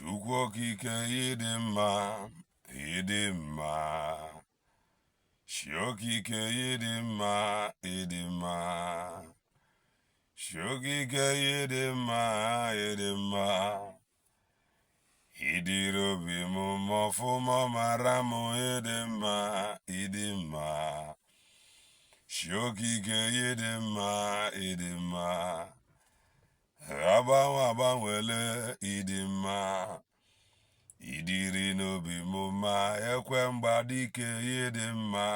Chukwu okike ịdị mma, ịdị mma. Chi okike ịdị mma, ịdị mma. Chi okike ịdị mma, ịdị mma. Ịdịrị obi m mma ọfụma mara m ịdị mma, ịdị mma. Chi okike ịdị mma, ịdị mma. Agbanwele ịdị mma. Ịdịrị n'obi m mma ekwe mgbadike ịdị mma,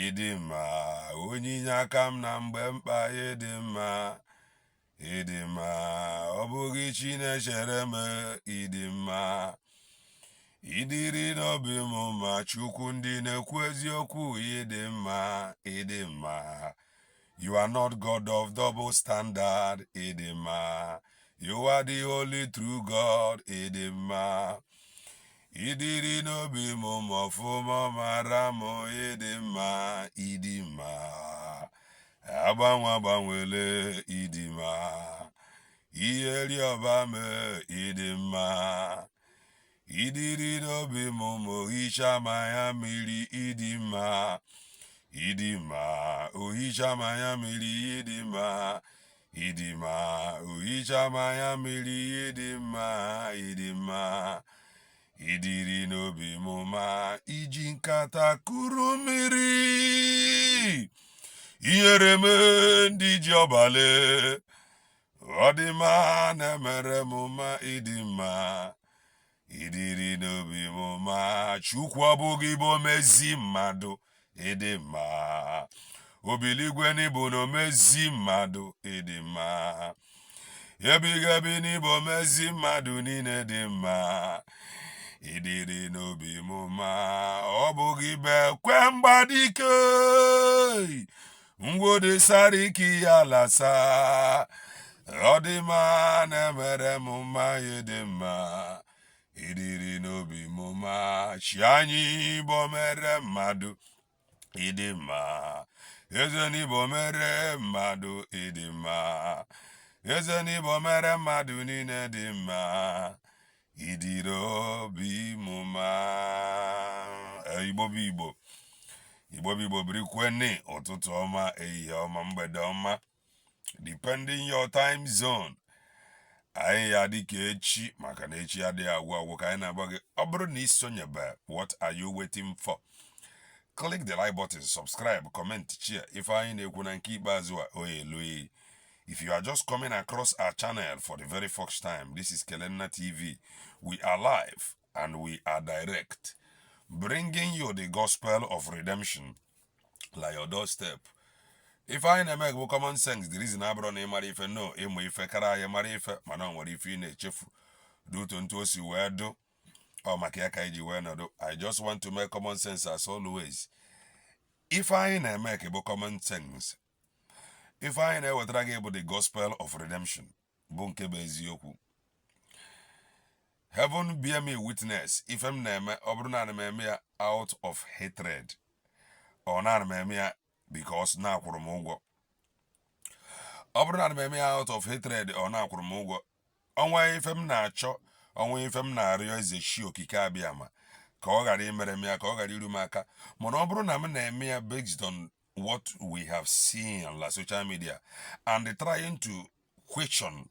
ịdị mma. Onyinye aka m na mgbe mkpa ịdị mma, ịdị mma. Ọ bụghị chi na-echere m ịdị mma. Ịdịrị n'obi m mma Chukwu ndị na-ekwu eziokwu ịdị mma, ịdị mma. You are not God of double standard, Idima. You are the only true God, Idima. Idiri no bi mo mofuma maramo, Idima, Idima. Abanwele, Idima. Iyeli obame, Idima. Idiri no bi mo mohisha maya mili, Idima. Idima, uhicha maya mili idima, idima, uhicha maya mili idima, idima, idiri nobi muma, iji nkata kurumiri, iyereme ndi jobale, odima nemere muma idima, idiri nobi muma, chukwa bugi bomezi mado, ịdị mma. Obiligwe n'Igbo no mezi mmadụ ịdị mma. Ebigabi n'Igbo mezi mmadụ niile dị mma. Ịdịrị n'obi m mma. Ọ bụghị be kwe mgbadike. Ngwode sariki ya lasa. Ọ dị mma na-emere m mma ịdị mma. Ịdịrị n'obi m mma. Chi anyị Igbo mere mmadụ. Idima, eze n'Igbo mere mmadụ ịdị mma. Eze n'Igbo mere mmadụ niile dị mma. Ịdịrị obi m mma. Igbo bụ Igbo. Igbo bụ Igbo birikweni ụtụtụ ọma, ehihie ọma, mgbede ọma. Depending your time zone. Anyị ya dịka echi maka na echi adịghị agwụ agwụ ka anyị na-agba gị. Ọ bụrụ na isonyebe, what are you waiting for? Click the like button, subscribe, comment, share. If I If you are just coming across our channel for the very first time, this is Kelenna TV. We are live and we are direct, bringing you the gospel of redemption like your doorstep. If I make common sense, the reason I brought name if no, if kara marife, manon what if in a chief do to see where do. I just want to make common sense as always. If I make a common sense, if I never drag about the gospel of redemption, bunke bezioku. Heaven bear me witness if I'm name obruna me out of hatred, or not me because na kurumungo. Obruna me out of hatred or na kurumungo. Onwa if I'm not cho. Onwe ife m na-arịọ eze shi okike abịama ka ọ ghara imere m ya ka ọ ghara iru m aka mana ọ bụrụ na m na-eme ya based on what we have seen on la social media and trying to question,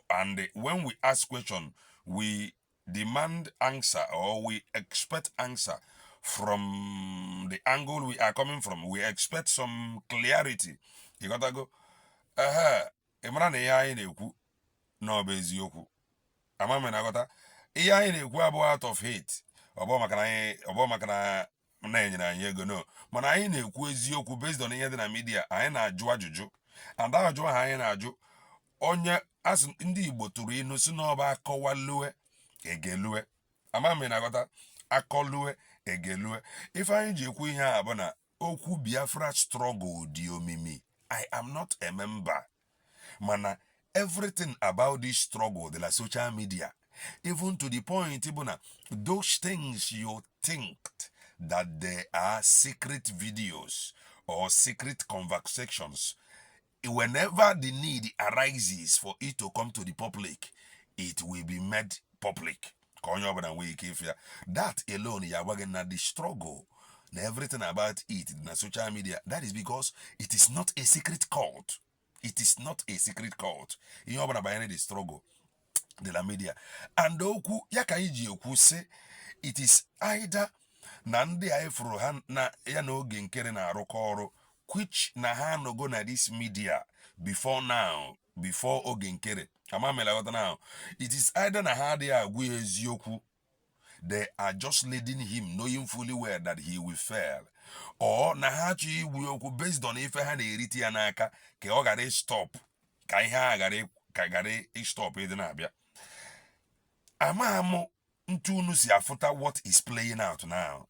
and when we ask question we demand answer or we expect answer from the angle we are coming from. We expect some clarity. You gotta go ịmara na ihe anyị na-ekwu na ọ bụ eziokwu. Amame na gota ihe anyị na-ekwu abụ out of hate ọbọ maka na na-enyere anyị ego no mana anyị na-ekwu eziokwu based on ihe dị na media. Anyị na-ajụ ajụjụ and ajụ ha anyị na-ajụ onye asụ ndị Igbo tụrụ inu si n'ọba akọwalue egelue. Amame na gota akọlue egelue. Ife anyị ji ekwu ihe a bụ na okwu Biafra struggle dị omimi. I am not a member mana everything about this struggle, the social media, even to the point, those things you think that they are secret videos or secret conversations, whenever the need arises for it to come to the public, it will be made public. That alone, the struggle, everything about it in social media, that is because it is not a secret cult. It is not a secret cult. The struggle, the media. And oku, say, it is either na ndị a ifuru ha na ya na oge nkere na-arụkọ ọrụ, which na ha no go na this media before now, before oge nkere. Now, it is either na ha adịghị agwa eziokwu, they are just leading him knowing fully well that he will fail, or na ha achọ igwu okwu based on ife ha na-erite ya n'aka ka ọ gara stop, ka ihe a gara stop ịdị na-abịa. Amamo ntunu si afuta what is playing out now.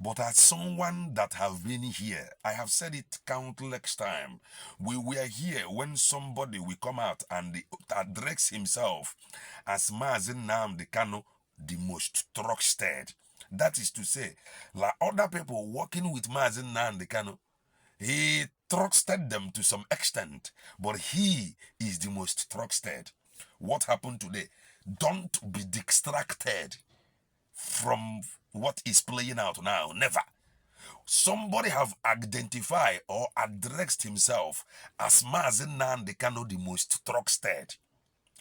But as someone that have been here, I have said it countless times. We were here when somebody will come out and address himself as Mazen Nnamdi Kanu, the most trusted. That is to say, like other people working with Mazen Nnamdi Kanu, he trusted them to some extent, but he is the most trusted. What happened today? Don't be distracted from what is playing out now. Never. Somebody have identified or addressed himself as Mazen Nnamdi Kanu, the most trusted.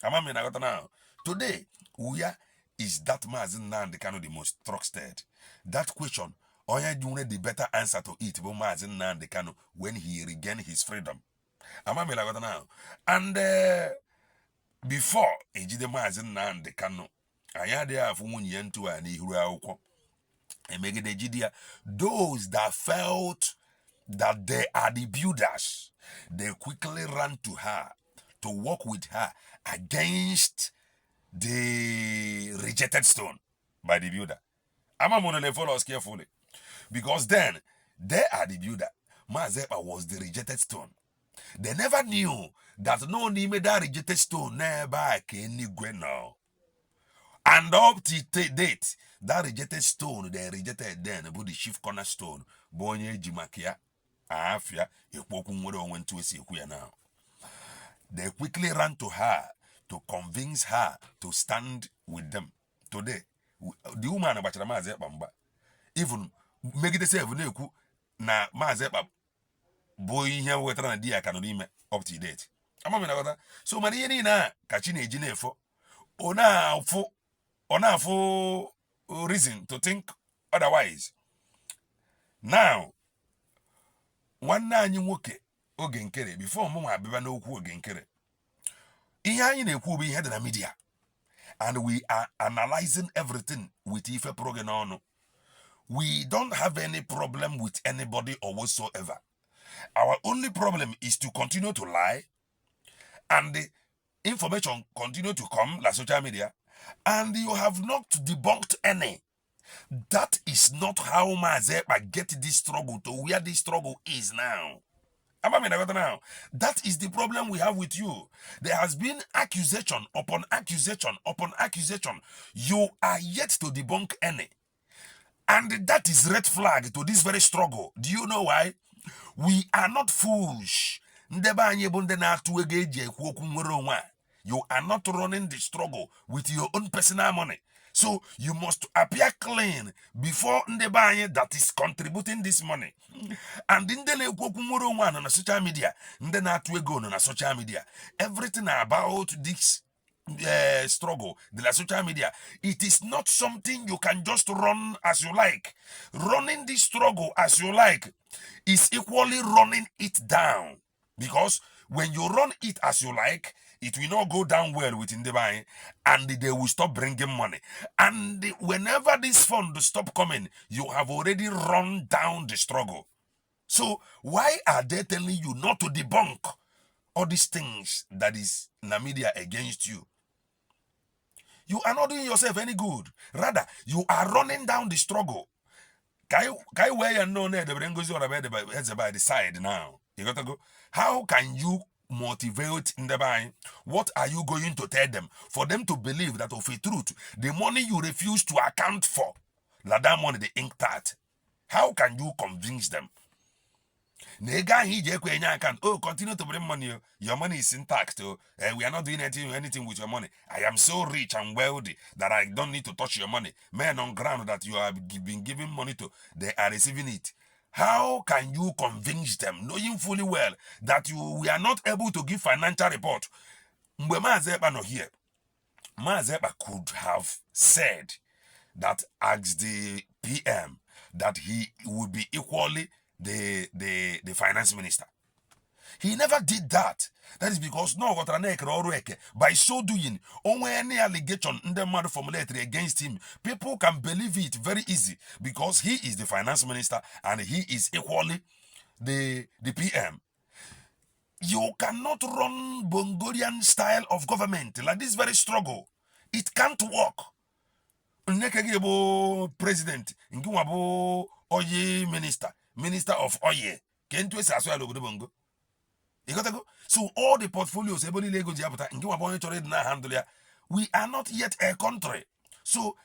Now, today, where is that Mazen Nnamdi Kanu the most trusted? That question, Oya the better answer to it, but Mazen Nnamdi Kanu when he regained his freedom. Now, and before ejide Mazen Nnamdi Kanu, ayade afu nwunye ntu a n'ihu akwụkwọ emegide jidia, those that felt that they are the builders, they quickly ran to her to work with her against the rejected stone by the builder. I'm going to follow us carefully, because then they are the builder. Mazepa was the rejected stone. They never knew that no name that rejected stone never came now. And up to date, that rejected stone, they rejected then about the chief cornerstone, Bonye Jimakia, Afia, went to a now. They quickly ran to her to convince her to stand with them. Today, the woman about Mazepa, even make it say, na Mazepa, boy, here we're trying to do a canonime up to date. So, Marini na Kachine Jinefo, ona for reason to think otherwise. Now, one na anyị nwoke oge nkere before mụ abịa n'okwu oge nkere. Ihe anyị na-ekwu bụ ihe dị na media, and we are analyzing everything with ife proge n'ọnụ. We don't have any problem with anybody or whatsoever. Our only problem is to continue to lie, and the information continue to come like social media, and you have not debunked any. That is not how Mazepa get this struggle to where this struggle is now. That is the problem we have with you. There has been accusation upon accusation upon accusation. You are yet to debunk any. And that is red flag to this very struggle. Do you know why? We are not fools. You are not running the struggle with your own personal money. So you must appear clean before Ndebanye that is contributing this money. And in the on social media, on social media, everything about this struggle, the social media, it is not something you can just run as you like. Running this struggle as you like is equally running it down, because when you run it as you like, it will not go down well within the buying, and they will stop bringing money. And whenever this fund stop coming, you have already run down the struggle. So why are they telling you not to debunk all these things that is in the media against you? You are not doing yourself any good. Rather, you are running down the struggle. Kai where you know the Brengozi or by the side now. You got to go. How can you motivate in the buying? What are you going to tell them for them to believe that of a truth, the money you refuse to account for, that money the ink that? How can you convince them? Oh, continue to bring money. Your money is intact. We are not doing anything with your money. I am so rich and wealthy that I don't need to touch your money. Men on ground that you have been giving money to, they are receiving it. How can you convince them, knowing fully well that we are not able to give financial report? Mgbe Maazị Ekpa no here, Maazị Ekpa could have said that as the PM that he would be equally the finance minister. He never did that. That is because by so doing, only any allegation in the matter formulated against him, people can believe it very easy because he is the finance minister and he is equally the PM. You cannot run Bongorian style of government like this very struggle. It can't work. President, Oye minister of Oye. So all the portfolios, we are not yet a country. So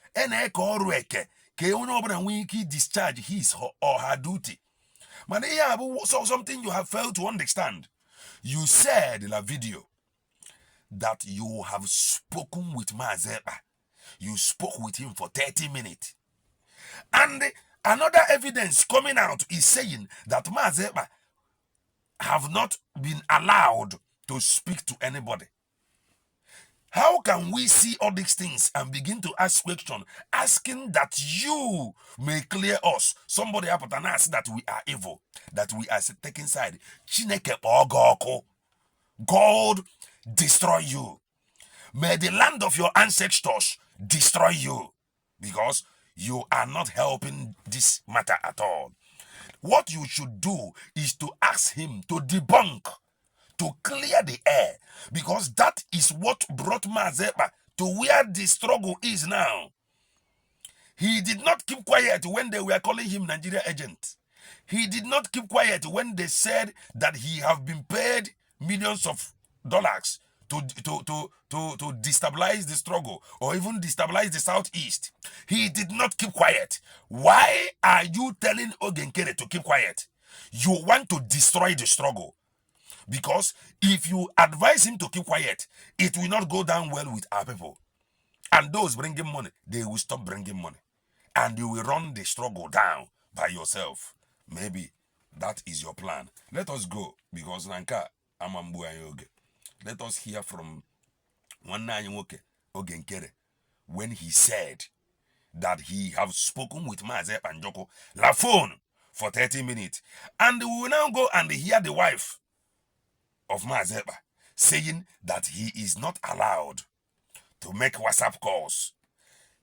we discharge his or her duty. So something you have failed to understand. You said in a video that you have spoken with Maazị Ekpa. You spoke with him for 30 minutes. And another evidence coming out is saying that Maazị Ekpa have not been allowed to speak to anybody. How can we see all these things and begin to ask questions, asking that you may clear us? Somebody happened and ask that we are evil, that we are taking side. Chineke ogoko. God destroy you. May the land of your ancestors destroy you because you are not helping this matter at all. What you should do is to ask him to debunk, to clear the air, because that is what brought Maazị Ekpa to where the struggle is now. He did not keep quiet when they were calling him Nigeria agent. He did not keep quiet when they said that he have been paid millions of dollars to destabilize the struggle or even destabilize the Southeast. He did not keep quiet. Why are you telling Ogenkere to keep quiet? You want to destroy the struggle. Because if you advise him to keep quiet, it will not go down well with our people. And those bringing money, they will stop bringing money. And you will run the struggle down by yourself. Maybe that is your plan. Let us go, because Nanka Amambu Ayoge. Let us hear from one Nanyoke Ogenkere when he said that he have spoken with Maazị Ekpa Njoko la phone for 30 minutes. And we will now go and hear the wife of Maazị Ekpa saying that he is not allowed to make WhatsApp calls.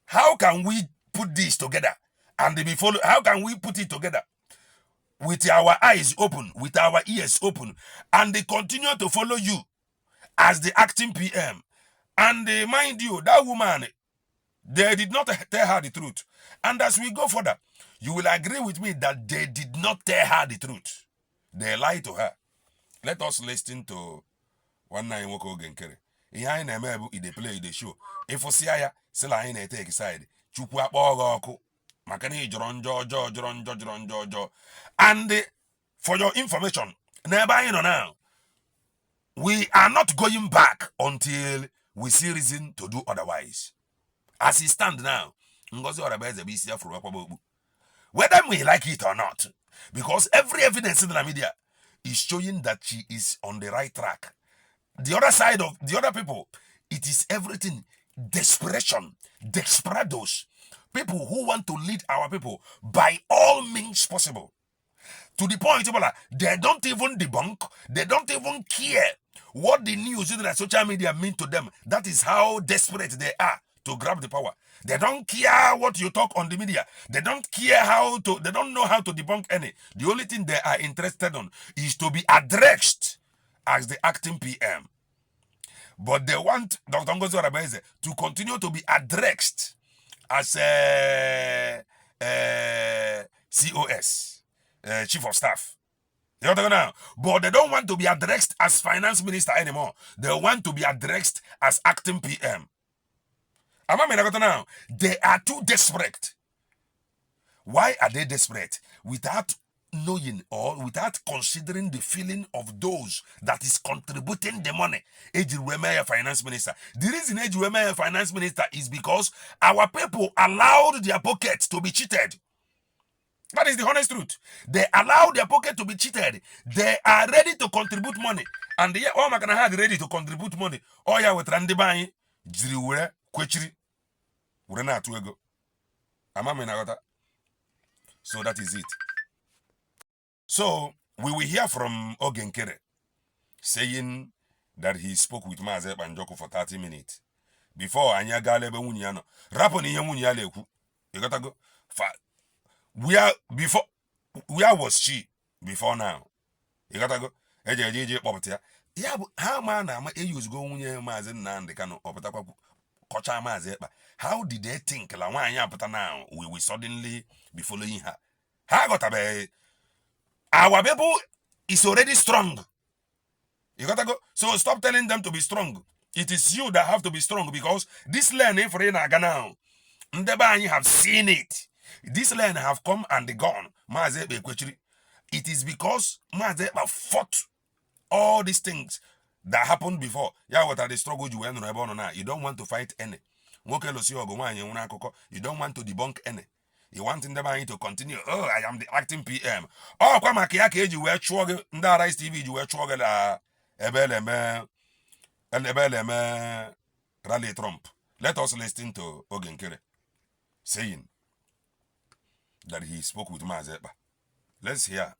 How can we put this together and be follow? How can we put it together with our eyes open, with our ears open, and they continue to follow you as the acting PM? And mind you, that woman, they did not tell her the truth. And as we go further, you will agree with me that they did not tell her the truth. They lied to her. Let us listen to one night Nwoke Ogenkere. Ihe anyị na-eme bụ ide play the show. Ịfụsịa ya sịla anyị na-etake side. Chukwu akpọ gị ọkụ maka na ị jọrọ njọ ọjọọ. And for your information, n'ebe anyị nọ now, we are not going back until we see reason to do otherwise. As it stands now, Ngozi Orabaeze bụ isi afro akpọba okpu. Whether we like it or not, because every evidence in the media is showing that she is on the right track. The other side of the other people, it is everything desperation, desperados, people who want to lead our people by all means possible. To the point, they don't even debunk, they don't even care what the news in the social media mean to them. That is how desperate they are to grab the power. They don't care what you talk on the media. They don't care they don't know how to debunk any. The only thing they are interested on is to be addressed as the acting PM. But they want Dr. Ngozi Orabaeze to continue to be addressed as COS, Chief of Staff. You know what I'm now? But they don't want to be addressed as Finance Minister anymore. They want to be addressed as acting PM. Now, they are too desperate. Why are they desperate? Without knowing or without considering the feeling of those that is contributing the money. Eji finance minister. The reason Eji finance minister is because our people allowed their pockets to be cheated. That is the honest truth. They allow their pocket to be cheated. They are ready to contribute money. And they all can have ready to contribute money. Oh yeah, with Randy Bang, Jiri Kwechiri. We're not to go. So that is it. So we will hear from Ogenkere saying that he spoke with Maazị Banjoko for 30 minutes. Before Anya Galebe Wunyano. Raponi Yamunyale. You gotta go. Where was she before now? You gotta go. Yeah, but how man use go Wunye Mazen Nandi Kano or Kocha Mazepa? How did they think La Wanya Pata now we will suddenly be following her? How got a our people is already strong. You gotta go. So stop telling them to be strong. It is you that have to be strong because this land for now. Ndeba have seen it. This land have come and gone. It is because Mazeba fought all these things that happened before. Yeah, what are the struggles you went on now? You don't want to fight any. You don't want to debunk any. You want Ndeba to continue. Oh, I am the acting PM. Oh, kwa makiake you were chwog nda Rice TV you were chwog la ebeleme rally Trump. Let us listen to Ogenkere saying that he spoke with Mazepa. Let's hear.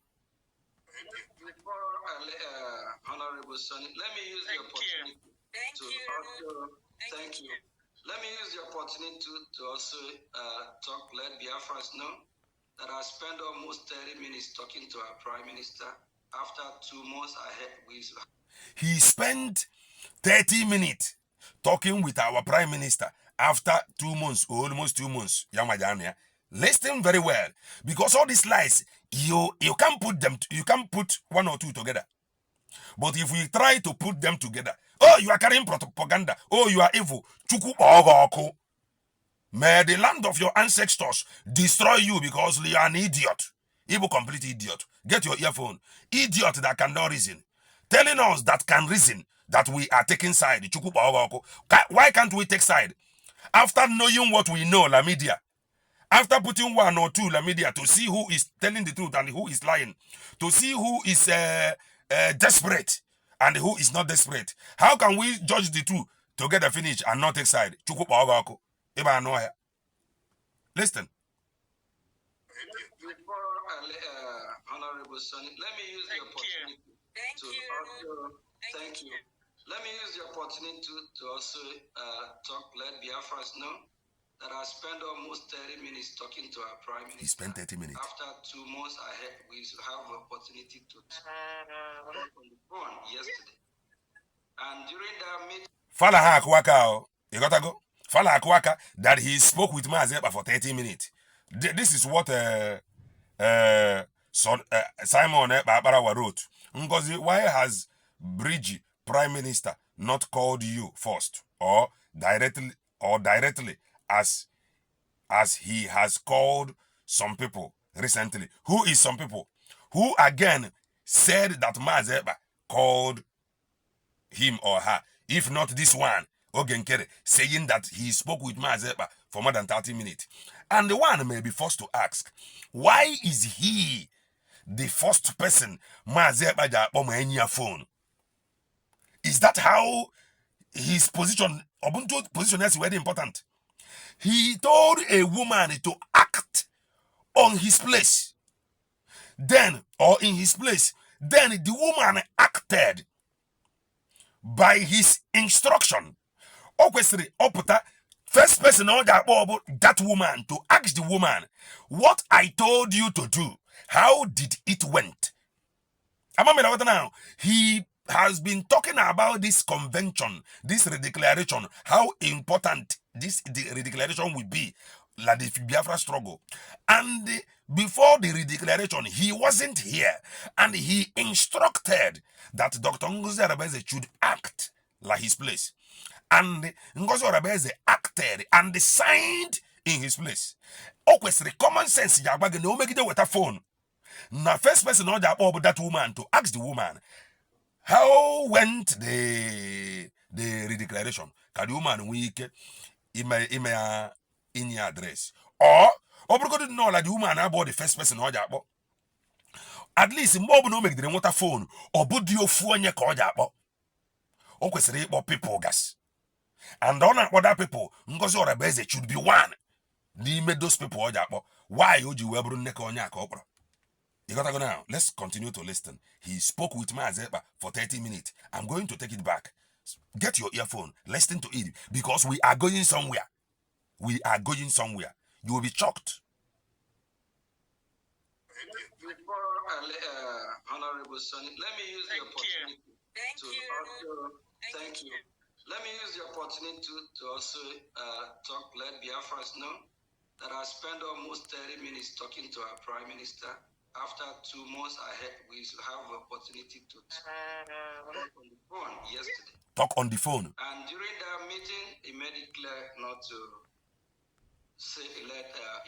Honorable Sonny, let me use the opportunity thank you. Let me use the opportunity to also talk, let Biafrans know that I spent almost 30 minutes talking to our Prime Minister. After 2 months, He spent 30 minutes talking with our Prime Minister after 2 months, or almost 2 months. Yamadania. Listen very well, because all these lies, you can't put them, you can't put one or two together. But if we try to put them together, oh, you are carrying propaganda, oh, you are evil, may the land of your ancestors destroy you because you are an idiot, evil complete idiot. Get your earphone, idiot that cannot reason, telling us that can reason that we are taking side. Why can't we take side? After knowing what we know, la media, after putting 1 or 2 la media to see who is telling the truth and who is lying, to see who is desperate and who is not desperate, how can we judge the two together finish and not take side? Listen. Honorable Sonny, let me use the opportunity thank you. Let me use the opportunity to also talk, let Biafrans know that I spent almost 30 minutes talking to our Prime Minister. He spent 30 minutes. After 2 months, we have the opportunity to talk on the phone yesterday. And during that meeting, Fala Akwaka, you gotta go. Fala Akwaka, that he spoke with Mazepa for 30 minutes. This is what Simon Barbara wrote. Ngozi, why has Bridge Prime Minister not called you first or directly as he has called some people recently? Who is some people? Who again said that Mazepa called him or her? If not this one, Ogenkere, saying that he spoke with Mazepa for more than 30 minutes. And the one may be forced to ask, why is he the first person Mazepa Japoma phone? Is that how his position, Ubuntu position is very important? He told a woman to act on his place. Then, or in his place, then the woman acted by his instruction. First person on that woman to ask the woman, what I told you to do, how did it went? Now, he has been talking about this convention, this redeclaration, how important this redeclaration will be, like the Biafra struggle. And before the redeclaration, he wasn't here, and he instructed that Dr. Ngozi Arabeze should act like his place. And Ngozi Arabeze acted and signed in his place. Common sense, with a phone. Now, first person on that woman to ask the woman, how went the redeclaration? Can the woman week email in your address? Or didn't know that the woman about the first person on at least more no make the water phone or budio phone your call or kwesịrị ịkpọ people gas. And on other people, ngozi orabeze should be one. N'ime those people ọja why oji wee bụrụ nneka onye aka ọkpọrọ. You gotta go now. Let's continue to listen. He spoke with Mazeba for 30 minutes. I'm going to take it back. Get your earphone. Listen to it because we are going somewhere. We are going somewhere. You will be shocked. Before Honorable Sonny, let me use the opportunity thank you. Let me use the opportunity to also let Biafrans know that I spent almost 30 minutes talking to our Prime Minister. After 2 months ahead, we have the opportunity to talk on the phone yesterday. Talk on the phone. And during that meeting, he made it clear not to say let that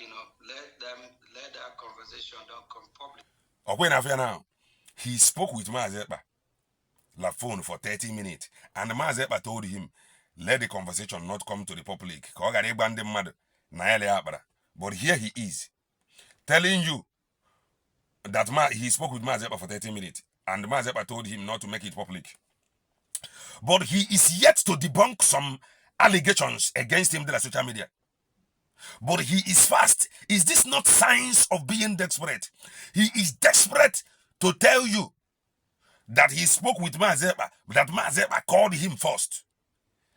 conversation don't come public. Okay, now he spoke with Mazeba la phone for 30 minutes, and Mazeba told him, let the conversation not come to the public. But here he is telling you that he spoke with Mazeba for 30 minutes, and Mazeba told him not to make it public. But he is yet to debunk some allegations against him in the social media. But he is fast. Is this not signs of being desperate? He is desperate to tell you that he spoke with Mazeba, that Mazeba called him first.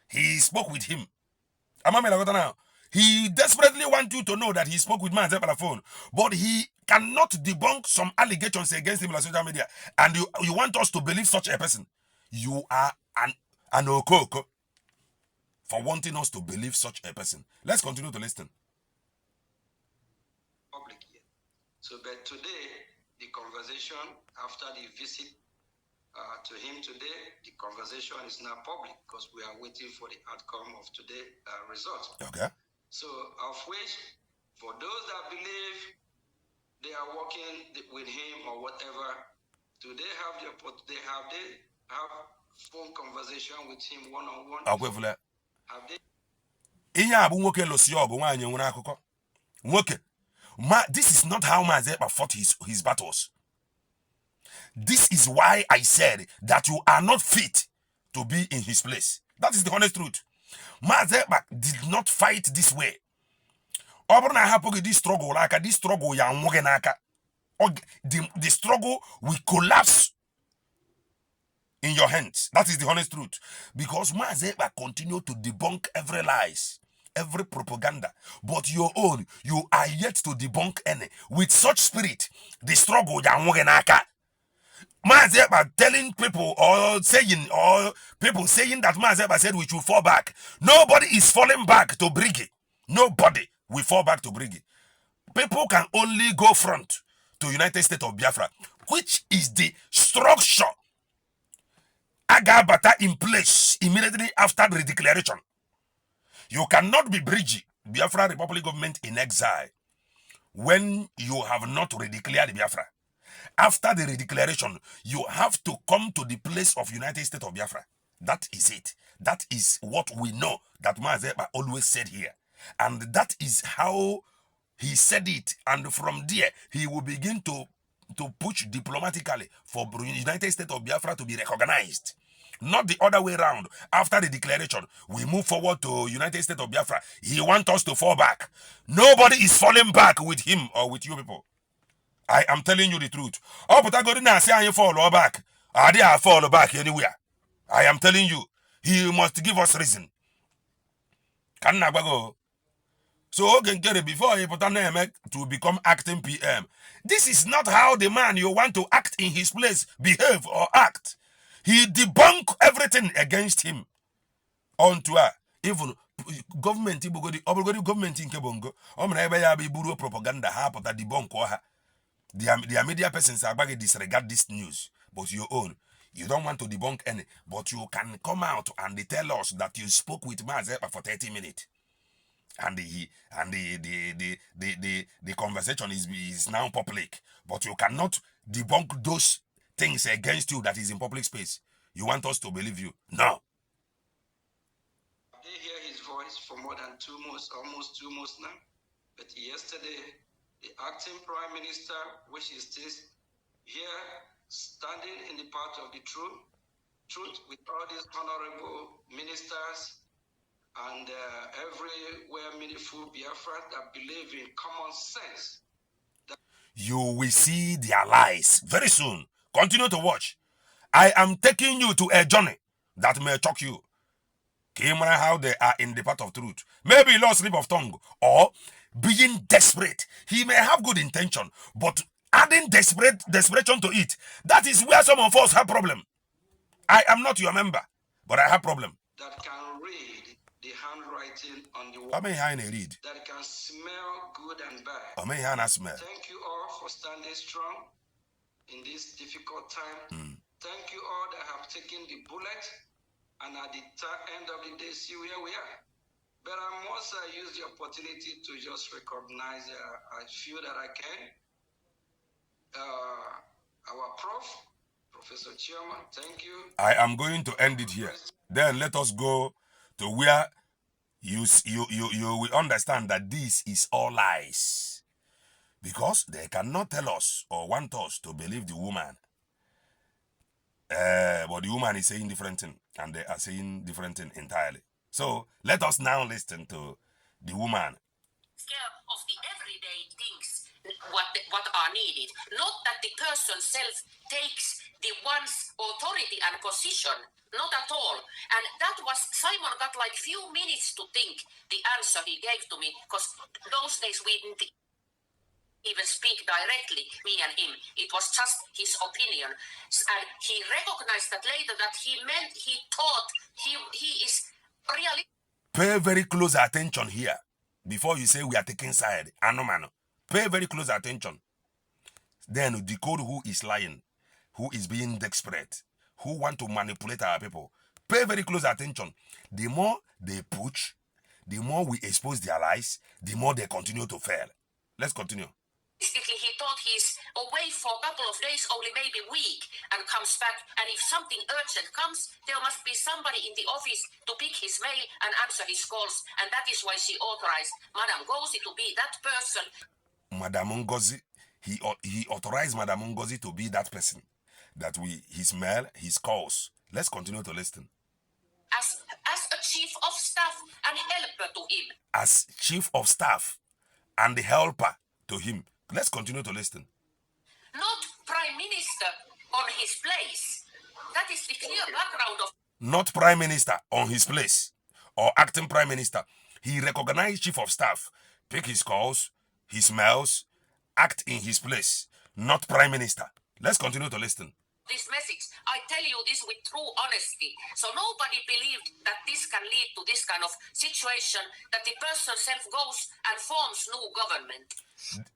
He spoke with him. Now, he desperately wants you to know that he spoke with Mazeba on the phone, but he cannot debunk some allegations against him on social media. And you want us to believe such a person. You are an okoko for wanting us to believe such a person. Let's continue to listen. Public here. So, but today, the conversation after the visit to him today, the conversation is now public because we are waiting for the outcome of today's result. Okay. So, of which, for those that believe they are working with him or whatever, do they have phone conversation with him one-on-one? Have they? This is not how Mazeba fought his battles. This is why I said that you are not fit to be in his place. That is the honest truth. Mazeba did not fight this way. This struggle, the struggle will collapse in your hands. That is the honest truth. Because Mazeba continued to debunk every lies, every propaganda. But your own, you are yet to debunk any. With such spirit, the struggle Mazeba telling people people saying that Mazeba said we should fall back. Nobody is falling back to Briggy. Nobody will fall back to Briggy. People can only go front to United States of Biafra, which is the structure Agabata in place immediately after the declaration. You cannot be Briggy, Biafra Republic government in exile, when you have not redeclared Biafra. After the redeclaration, you have to come to the place of United States of Biafra. That is it. That is what we know that Mazeba always said here. And that is how he said it. And from there, he will begin to push diplomatically for United States of Biafra to be recognized. Not the other way around. After the declaration, we move forward to United States of Biafra. He wants us to fall back. Nobody is falling back with him or with you people. I am telling you the truth. Oh, but I go to say I fall back. I dare fall back anywhere. I am telling you, he must give us reason. Can I go? So can get it before he put a name to become acting PM. This is not how the man you want to act in his place behave or act. He debunked everything against him. Onto her. Even government government in Kebongo. Propaganda debunk her. Their media persons are going to disregard this news, but your own. You don't want to debunk any, but you can come out and tell us that you spoke with Mazeba for 30 minutes. and the conversation is now public. But you cannot debunk those things against you that is in public space. You want us to believe you? No. I did hear his voice for more than 2 months, almost 2 months now. But yesterday, the acting prime minister, which is still here, standing in the path of the truth with all these honorable ministers and everywhere meaningful Biafra that believe in common sense. You will see their lies very soon. Continue to watch. I am taking you to a journey that may shock you. Camera, how they are in the path of truth. Maybe lost slip of tongue or being desperate. He may have good intention, but adding desperation to it, that is where some of us have problem. I am not your member, but I have problem. That can read the handwriting on the wall. Read. That can smell good and bad. Smell. Thank you all for standing strong in this difficult time. Thank you all that have taken the bullet and at the end of the day see where we are. But I must use the opportunity to just recognize I feel that I can. Our Professor Chairman, thank you. I am going to end it here. Then let us go to where you will understand that this is all lies. Because they cannot tell us or want us to believe the woman. But the woman is saying different thing, and they are saying different thing entirely. So let us now listen to the woman. Care of the everyday things what are needed, not that the person self takes the one's authority and position, not at all. And that was Simon got like few minutes to think the answer he gave to me, because those days we didn't even speak directly, me and him. It was just his opinion. And he recognized that later that he thought he is really... Pay very close attention here before you say we are taking side. Mano. Pay very close attention. Then decode who is lying, who is being desperate, who want to manipulate our people. Pay very close attention. The more they push, the more we expose their lies, the more they continue to fail. Let's continue. He thought he's away for a couple of days, only maybe a week, and comes back. And if something urgent comes, there must be somebody in the office to pick his mail and answer his calls. And that is why she authorized Madame Ngozi to be that person. Madame Ngozi, he authorized Madame Ngozi to be that person. That his mail, his calls. Let's continue to listen. As a chief of staff and helper to him. As chief of staff and the helper to him. Let's continue to listen. Not prime minister on his place. That is the clear background of... Not prime minister on his place or acting prime minister. He recognized chief of staff, pick his calls, his mails, act in his place. Not prime minister. Let's continue to listen. This message, I tell you this with true honesty. So nobody believed that this can lead to this kind of situation, that the person self goes and forms new government.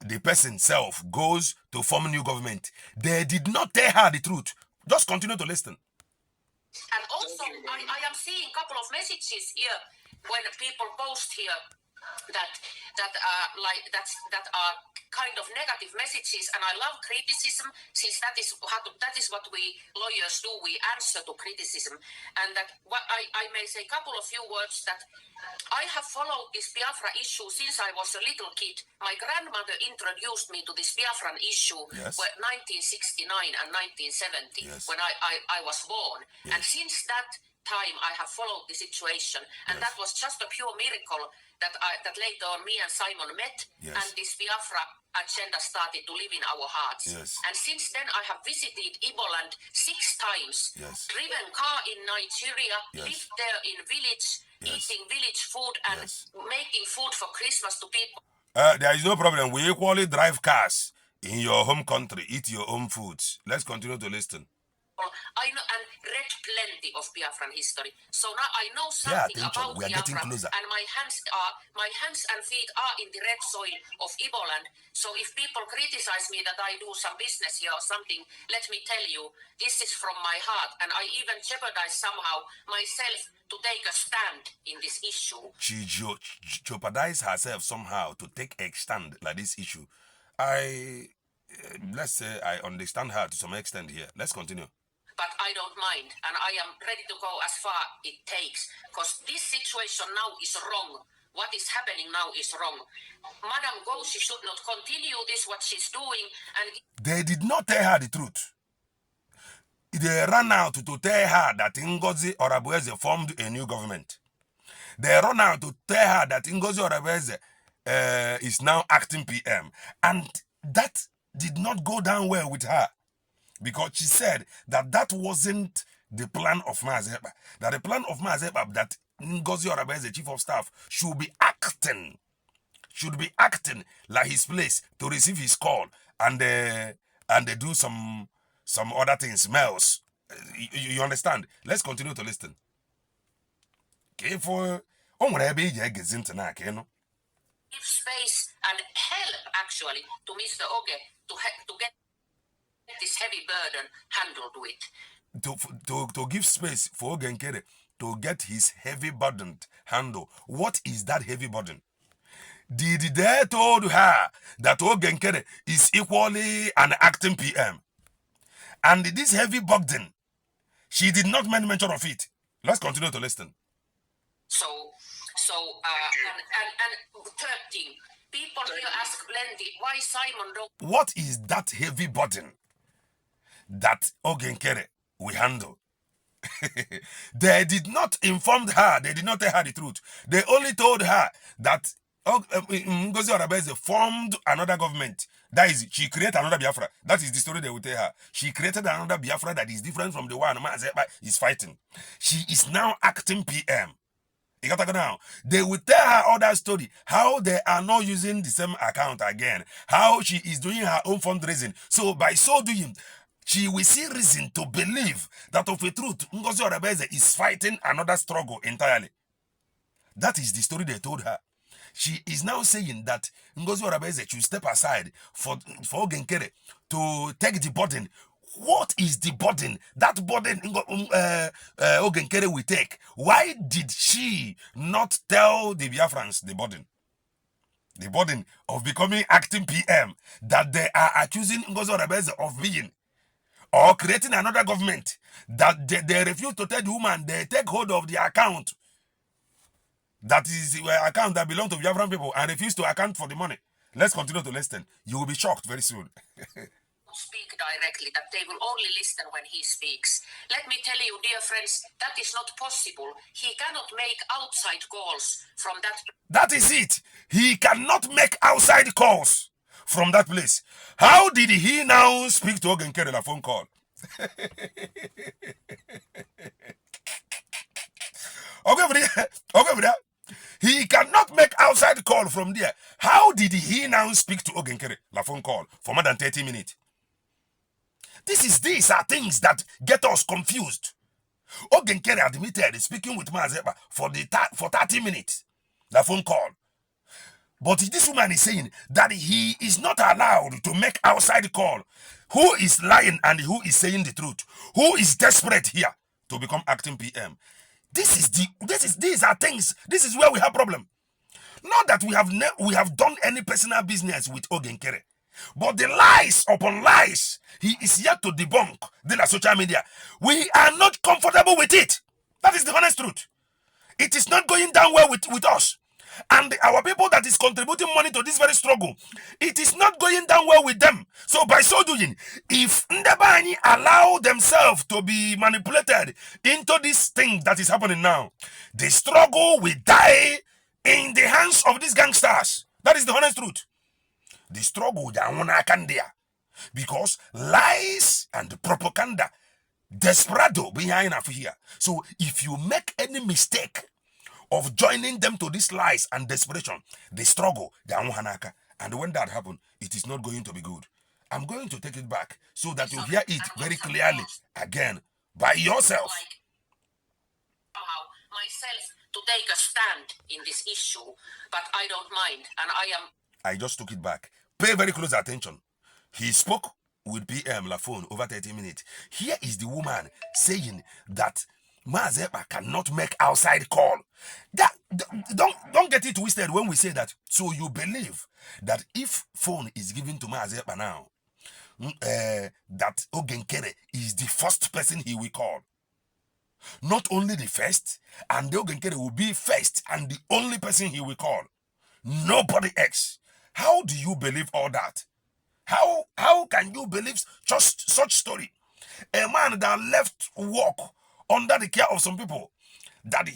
The person self goes to form new government. They did not tell her the truth. Just continue to listen. And also, I am seeing a couple of messages here when people post here that are kind of negative messages, and I love criticism, since that is what we lawyers do. We answer to criticism, and that what I may say a couple of few words that I have followed this Biafra issue since I was a little kid. My grandmother introduced me to this Biafran issue in 1969 and 1970 when I was born, and since that time I have followed the situation, and that was just a pure miracle that later on me and Simon met, and this Biafra agenda started to live in our hearts. And since then I have visited Iboland 6 times, driven car in Nigeria, lived there in village, eating village food and making food for Christmas to people. There is no problem. We equally drive cars in your home country, eat your own foods. Let's continue to listen. I know and read plenty of Biafran history. So now I know Pay something attention. about We are getting Biafra, closer. and my hands and feet are in the red soil of Iboland. So if people criticize me that I do some business here or something, let me tell you, this is from my heart, and I even jeopardize somehow myself to take a stand in this issue. She jeopardized herself somehow to take a stand like this issue. Let's say I understand her to some extent here. Let's continue. But I don't mind, and I am ready to go as far it takes, because this situation now is wrong. What is happening now is wrong. Madam Goshi should not continue this, what she's doing, and they did not tell her the truth. They ran out to tell her that Ngozi Orabueze formed a new government. They run out to tell her that Ngozi Orabueze is now acting PM. And that did not go down well with her, because she said that that wasn't the plan of Mazepa. That the plan of Mazepa, that Ngozi Orabueze, chief of staff, should be acting like his place to receive his call and they do some other things, smells. You understand? Let's continue to listen. Okay, for give space and help actually to Mr. Oge to get this heavy burden handled with. To give space for Ogenkere to get his heavy burden handled. What is that heavy burden? Did they told her that Ogenkere is equally an acting PM? And this heavy burden, she did not make mention of it. Let's continue to listen. And third thing, people here ask plenty, why Simon don't... What is that heavy burden that Ogenkere will handle? They did not inform her, they did not tell her the truth. They only told her that Ngozi Orabueze formed another government. That is, she created another Biafra. That is the story they will tell her. She created another Biafra that is different from the one Mazepa is fighting. She is now acting PM. You got to go now. They will tell her other story, how they are not using the same account again, how she is doing her own fundraising. So by so doing, she will see reason to believe that of a truth, Ngozi Orabueze is fighting another struggle entirely. That is the story they told her. She is now saying that Ngozi Orabueze should step aside for Ogenkere to take the burden. What is the burden? That burden Ogenkere will take. Why did she not tell the Biafrans the burden? The burden of becoming acting PM that they are accusing Ngozi Orabueze of being, or creating another government that they refuse to tell the woman they take hold of the account. That is the account that belongs to Biafran people and refuse to account for the money. Let's continue to listen. You will be shocked very soon. Speak directly, that they will only listen when he speaks. Let me tell you, dear friends, that is not possible. He cannot make outside calls from that. That is it. He cannot make outside calls from that place. How did he now speak to Ogenkere in a phone call? Okay, over there. He cannot make outside call from there. How did he now speak to Ogenkere, la phone call, for more than 30 minutes? These are things that get us confused. Ogenkere admitted speaking with Mazepa for 30 minutes, the phone call. But this woman is saying that he is not allowed to make outside call. Who is lying and who is saying the truth? Who is desperate here to become acting PM? These are things. This is where we have problem. Not that we have done any personal business with Ogenkere, but the lies upon lies he is yet to debunk the social media. We are not comfortable with it. That is the honest truth. It is not going down well with us. And our people that is contributing money to this very struggle, it is not going down well with them. So by so doing, if Ndebani allow themselves to be manipulated into this thing that is happening now, the struggle will die in the hands of these gangsters. That is the honest truth. The struggle can there, because lies and propaganda, desperado behind here. So if you make any mistake of joining them to these lies and desperation, the struggle, and when that happens, it is not going to be good. I'm going to take it back so that you hear it very clearly again by yourself. Myself to take a stand in this issue, but I don't mind, and I just took it back. Pay very close attention. He spoke with PM Lafone over 30 minutes. Here is the woman saying that Mazepa cannot make outside call. Don't get it twisted when we say that. So you believe that if phone is given to Mazepa now, that Ogenkere is the first person he will call. Not only the first, and the Ogenkere will be first and the only person he will call. Nobody else. How do you believe all that? How can you believe just such story? A man that left work under the care of some people, that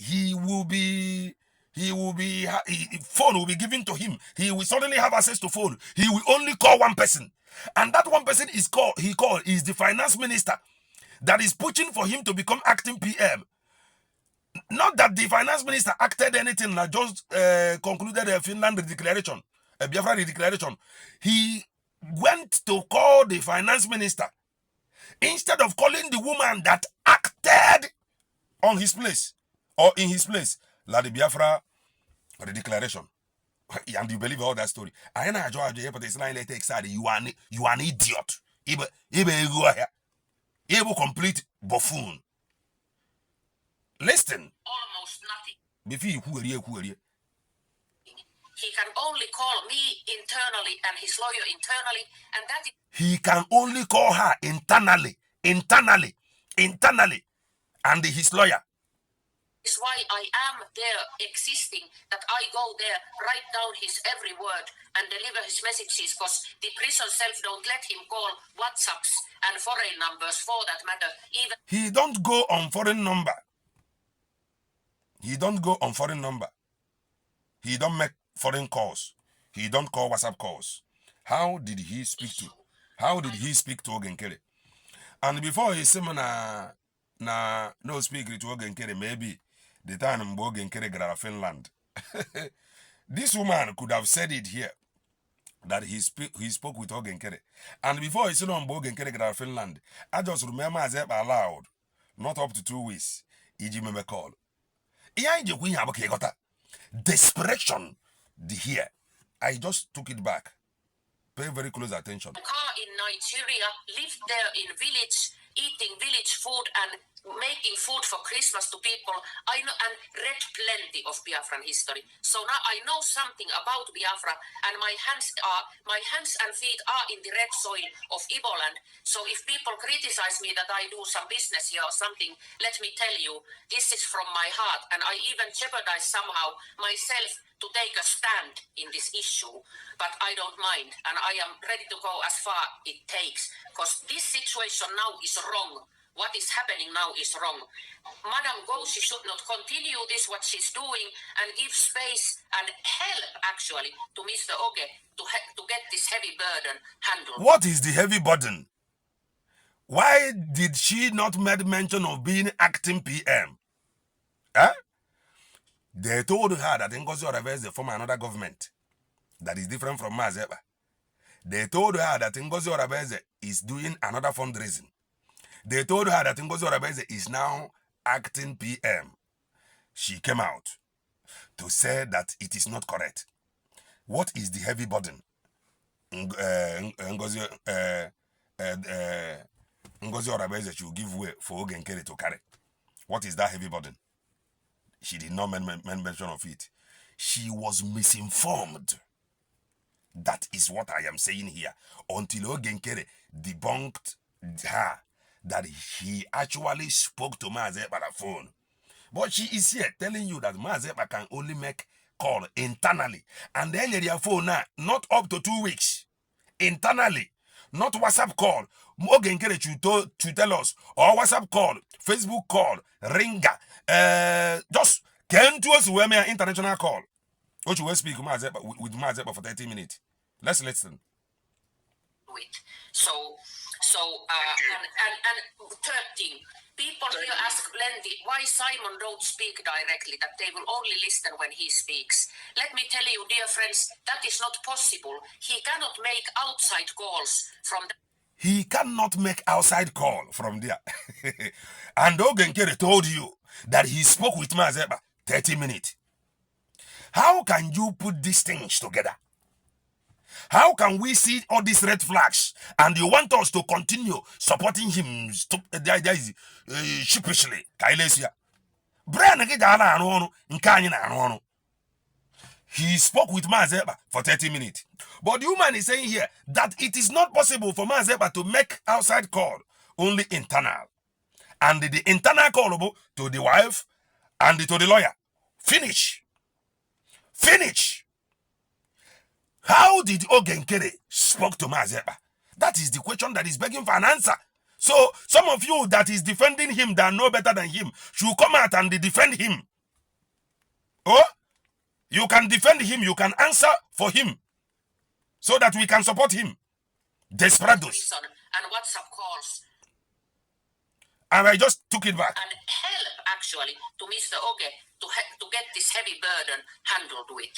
phone will be given to him. He will suddenly have access to phone. He will only call one person, and that one person is the finance minister that is pushing for him to become acting PM. Not that the finance minister acted anything, like just concluded a Finland declaration, a Biafra declaration. He went to call the finance minister instead of calling the woman that acted on his place or in his place, like the Biafra declaration. And you believe all that story? I know you are an idiot. You complete buffoon. Listen. almost nothing. Before you He can only call me internally and his lawyer internally, and that is... He can only call her internally, and his lawyer. Is why I am there existing, that I go there, write down his every word and deliver his messages, because the prison self don't let him call WhatsApps and foreign numbers for that matter. Even he don't go on foreign number. He don't go on foreign number. He don't make foreign calls. He don't call WhatsApp calls. How did he speak to Ogenkere? And before he said no speak to Ogenkere, maybe the time Ogenkere got Finland. This woman could have said it here, that he spoke with Ogenkere. And before he said on Ogenkere got Finland, I just remember as aloud, not up to 2 weeks, Iji call. Desperation, here. I just took it back. Pay very close attention. car in Nigeria, lived there in village, eating village food and making food for Christmas to people. I know and read plenty of Biafran history. So now I know something about Biafra, and my hands and feet are in the red soil of Iboland. So if people criticize me that I do some business here or something, let me tell you, this is from my heart, and I even jeopardize somehow myself to take a stand in this issue, but I don't mind, and I am ready to go as far it takes, because this situation now is wrong. What is happening now is wrong. Madam Ghoshi should not continue this, what she's doing, and give space and help, actually, to Mr. Oge to get this heavy burden handled. What is the heavy burden? Why did she not make mention of being acting PM? Huh? They told her that Ngozi Oraveze form another government that is different from Mazepa. They told her that Ngozi Oraveze is doing another fundraising. They told her that Ngozi Oraveze is now acting PM. She came out to say that it is not correct. What is the heavy burden Ngozi Oraveze should give way for Ogenkere to carry? What is that heavy burden? She did not make mention of it. She was misinformed. That is what I am saying here. Until Ogenkere debunked her, that he actually spoke to Mazepa on the phone. But she is here telling you that Mazepa can only make call internally. And then your phone now, not up to 2 weeks. Internally. Not WhatsApp call. Ogenkere to tell us. Or WhatsApp call. Facebook call. Ringer. Just came to us with an international call. Which will speak with Mazepa for 30 minutes. Let's listen. with. And third thing, people here ask plenty why Simon don't speak directly, that they will only listen when he speaks. Let me tell you, dear friends, that is not possible. He cannot make outside calls from the... He cannot make outside call from there. And Ogenkere told you that he spoke with Mazeba 30 minutes. How can you put these things together? How can we see all these red flags and you want us to continue supporting him sheepishly? He spoke with Mazeba for 30 minutes. But the woman is saying here that it is not possible for Mazeba to make outside call, only internal. And the internal callable to the wife and to the lawyer. Finish. Finish. How did Ogenkere spoke to Mazeba? That is the question that is begging for an answer. So some of you that is defending him that know better than him should come out and defend him. Oh, you can defend him, you can answer for him so that we can support him. Desperados. And WhatsApp calls. And I just took it back. And help, actually, to Mr. Oge to get this heavy burden handled with.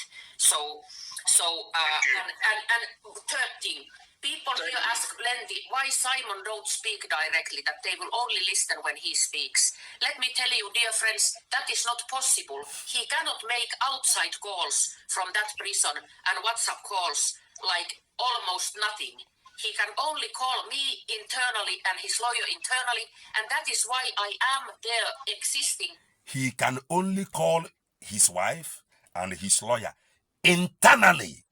And third thing, people here ask plenty why Simon don't speak directly, that they will only listen when he speaks. Let me tell you, dear friends, that is not possible. He cannot make outside calls from that prison and WhatsApp calls like almost nothing. He can only call me internally and his lawyer internally, and that is why I am there existing. He can only call his wife and his lawyer internally.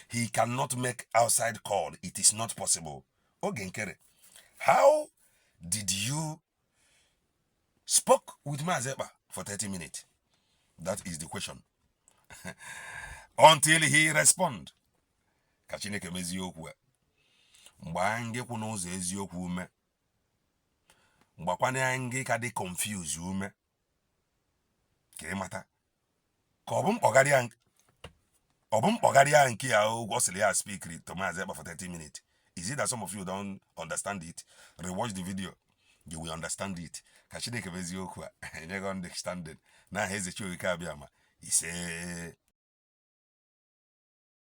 He cannot make outside call. It is not possible. Ogenkere, how did you spoke with Mazeba for 30 minutes? That is the question. Until he respond. Kachineke meziokwu. Mgbe anyị kwụ n'ụzọ eziokwu ume. Mgbakwane anyị ka dị confuse ume. Ka ịmata. Ka ọ bụ mkpọgharịa nke ya ụgwọ sịrị ya speak to Mazeba for 30 minutes. Is it that some of you don't understand it? Rewatch the video. You will understand it. Ka Chineke meziokwu a. Enye gị understanding. Na Eze Chiwike Abiama. Ise.